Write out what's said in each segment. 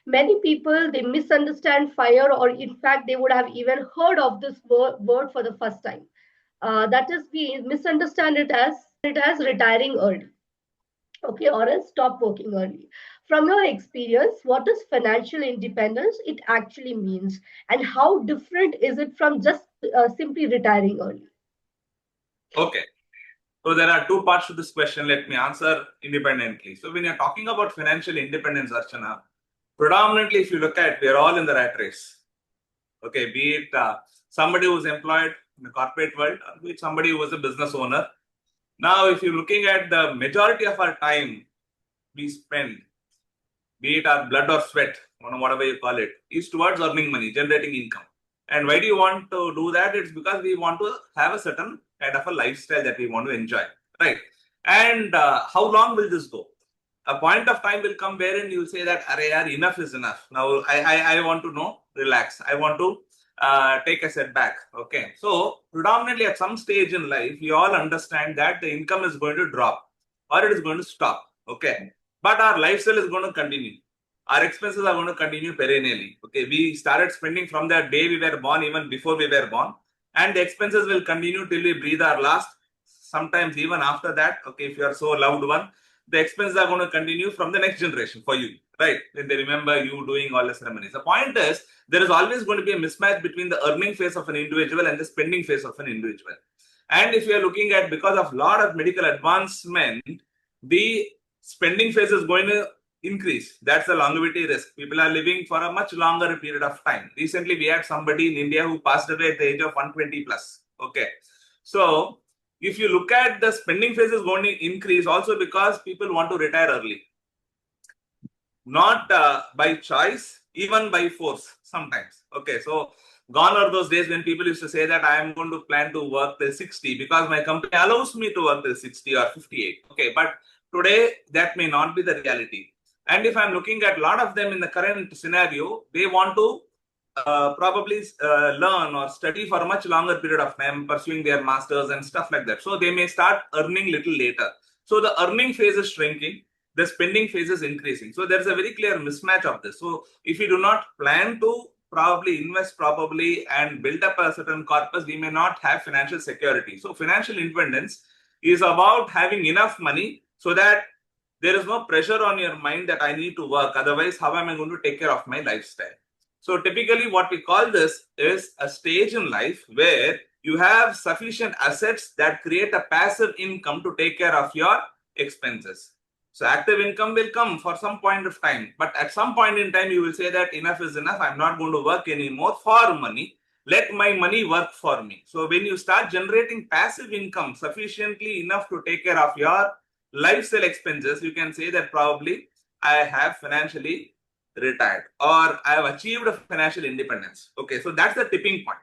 Many people, they misunderstand FIRE, or in fact, they would have even heard of this word for the first time. That is, we misunderstand it as retiring early, okay, or else stop working early. From your experience, what does financial independence it actually means, and how different is it from just simply retiring early? Okay. So there are two parts to this question. Let me answer independently. So when you're talking about financial independence, Archana, predominantly if you look at, we're all in the rat race. Okay, be it somebody who's employed in the corporate world, or be it somebody who was a business owner. Now, if you're looking at the majority of our time we spend, be it our blood or sweat, whatever you call it, is towards earning money, generating income. And why do you want to do that? It's because we want to have a certain kind of a lifestyle that we want to enjoy, right? And how long will this go? A point of time will come wherein you will say that, "Arey yaar, enough is enough. Now I want to know, relax. I want to take a setback." Okay. So predominantly at some stage in life, we all understand that the income is going to drop or it is going to stop. Okay. But our lifestyle is going to continue. Our expenses are going to continue perennially. Okay. We started spending from the day we were born, even before we were born. And the expenses will continue till we breathe our last. Sometimes even after that, okay, if you are so loved one, the expenses are going to continue from the next generation for you, right? When they remember you doing all the ceremonies. The point is, there is always going to be a mismatch between the earning phase of an individual and the spending phase of an individual. And if you are looking at, because of a lot of medical advancement, the spending phase is going to increase. That's the longevity risk. People are living for a much longer period of time. Recently, we had somebody in India who passed away at the age of 120 plus. Okay. So, if you look at the spending phase is going to increase also because people want to retire early. Not by choice, even by force sometimes. Okay, so gone are those days when people used to say that I am going to plan to work till 60 because my company allows me to work till 60 or 58. Okay, but today that may not be the reality. And if I'm looking at a lot of them in the current scenario, they want to probably learn or study for a much longer period of time, pursuing their masters and stuff like that. So they may start earning little later. So the earning phase is shrinking, the spending phase is increasing. So there's a very clear mismatch of this. So if you do not plan to probably invest properly and build up a certain corpus, we may not have financial security. So financial independence is about having enough money so that there is no pressure on your mind that I need to work. Otherwise, how am I going to take care of my lifestyle? So typically what we call this is a stage in life where you have sufficient assets that create a passive income to take care of your expenses. So active income will come for some point of time, but at some point in time, you will say that enough is enough. I'm not going to work anymore for money. Let my money work for me. So when you start generating passive income sufficiently enough to take care of your lifestyle expenses, you can say that probably I have financially retired or I have achieved financial independence. Okay, so that's the tipping point.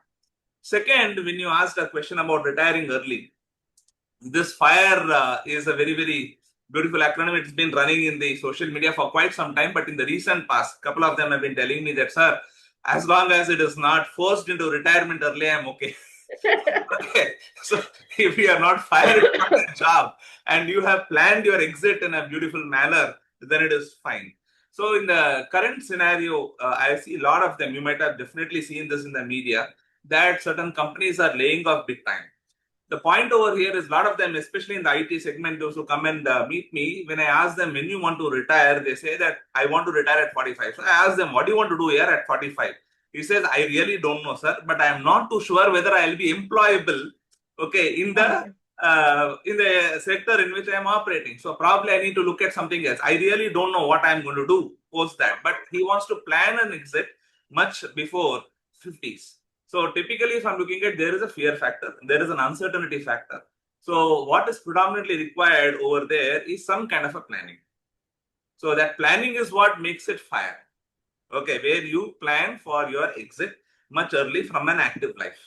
Second, when you asked a question about retiring early, this FIRE is a very, very beautiful acronym. It's been running in the social media for quite some time, but in the recent past, a couple of them have been telling me that, sir, as long as it is not forced into retirement early, I'm okay. Okay, so if you are not fired from a job and you have planned your exit in a beautiful manner, then it is fine. So in the current scenario, I see a lot of them. You might have definitely seen this in the media that certain companies are laying off big time. The point over here is a lot of them, especially in the IT segment, those who come and meet me, when I ask them when you want to retire, they say that I want to retire at 45. So I ask them, what do you want to do here at 45? He says, I really don't know, sir, but I am not too sure whether I will be employable, okay, in the sector in which I am operating. So probably I need to look at something else. I really don't know what I am going to do post that. But he wants to plan an exit much before 50s. So typically, if I'm looking at, there is a fear factor, there is an uncertainty factor. So what is predominantly required over there is some kind of a planning. So that planning is what makes it FIRE. Okay, where you plan for your exit much early from an active life.